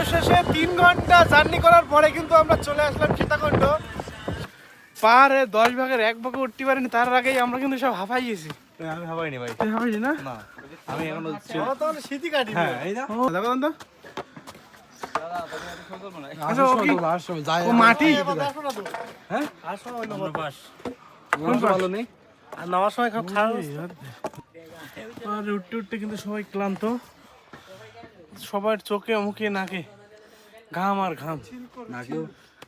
অবশেষে 3 ঘন্টা জার্নি করার পরে কিন্তু আমরা চলে আসলাম সীতাকুণ্ড। পাহাড়ে 10 ভাগের 1 ভাগে উঠতে পারিনি, তার আগেই আমরা কিন্তু সব হাঁপাই গেছি। আমি হাবাইনি ভাই, হাঁপাইছি না? আমি এখন তাহলে শীতই কাটি। হ্যাঁ এই না দেখো তো মাটি হ্যাঁ আর নামার সময় খারাপ। আর উঠতে উঠতে কিন্তু সবাই ক্লান্ত, সবার চোখে মুখে নাকে ঘাম আর ঘাম।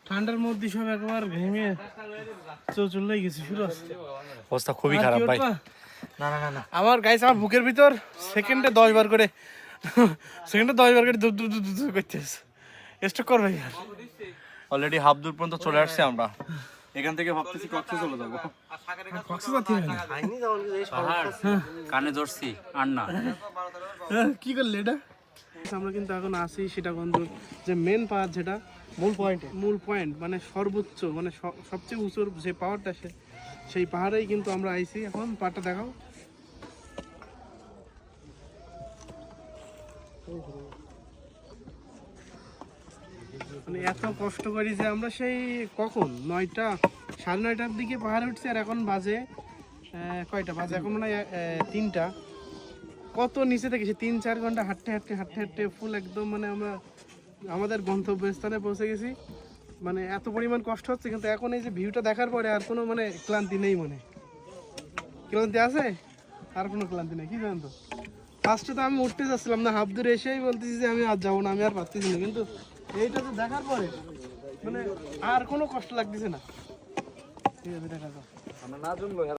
ঠান্ডার মধ্যে সব একবার ঘেমে চলে গেছি। ফিরোজ অবস্থা খুবই খারাপ ভাই। না না না আমার গাইস, আমার বুকের ভিতর সেকেন্ডে 10 বার করে দুপ দুপ দুপ দুপ করতেছে। স্টক কর ভাই। আর অলরেডি হাফ দূর পর্যন্ত চলে আসছে আমরা। এখান থেকে ভাবতেছি কক্সে চলে যাবো। কানে ধরছি আর না। কি করলে এটা? আমরা কিন্তু এখন আসি সীতাকুণ্ড যে মেন পাহাড়, যেটা মূল পয়েন্ট মানে সর্বোচ্চ মানে সবচেয়ে উঁচুর যে পাহাড়টা, সেই পাহাড়েই কিন্তু আমরা আইছি। এখন পাহাড়টা দেখাও। মানে এত কষ্ট করি যে আমরা সেই কখন 9:30 দিকে পাহাড়ে উঠছি, আর এখন বাজে কয়টা বাজে? এখন মনে হয় 3টা। কত নিচে থেকে 3-4 ঘন্টা হাঁটতে ফুল একদম মানে আমরা আমাদের গন্তব্যস্থানে পৌঁছে গেছি। মানে এত পরিমাণ কষ্ট হচ্ছে, কিন্তু এখন এই যে ভিউটা দেখার পরে আর কোনো মানে ক্লান্তি নেই। মনে ক্লান্তি আছে? আর কোনো ক্লান্তি নেই। কি জানেন তো, ফার্স্টে তো আমি উঠতে যাচ্ছিলাম না, হাফ দূরে এসেই বলতেছি যে আমি আর যাবো না, আমি আর পারতেছি না। কিন্তু এইটা তো দেখার পরে মানে আর কোনো কষ্ট লাগতেছে না। ঠিক আছে, দেখা যাক।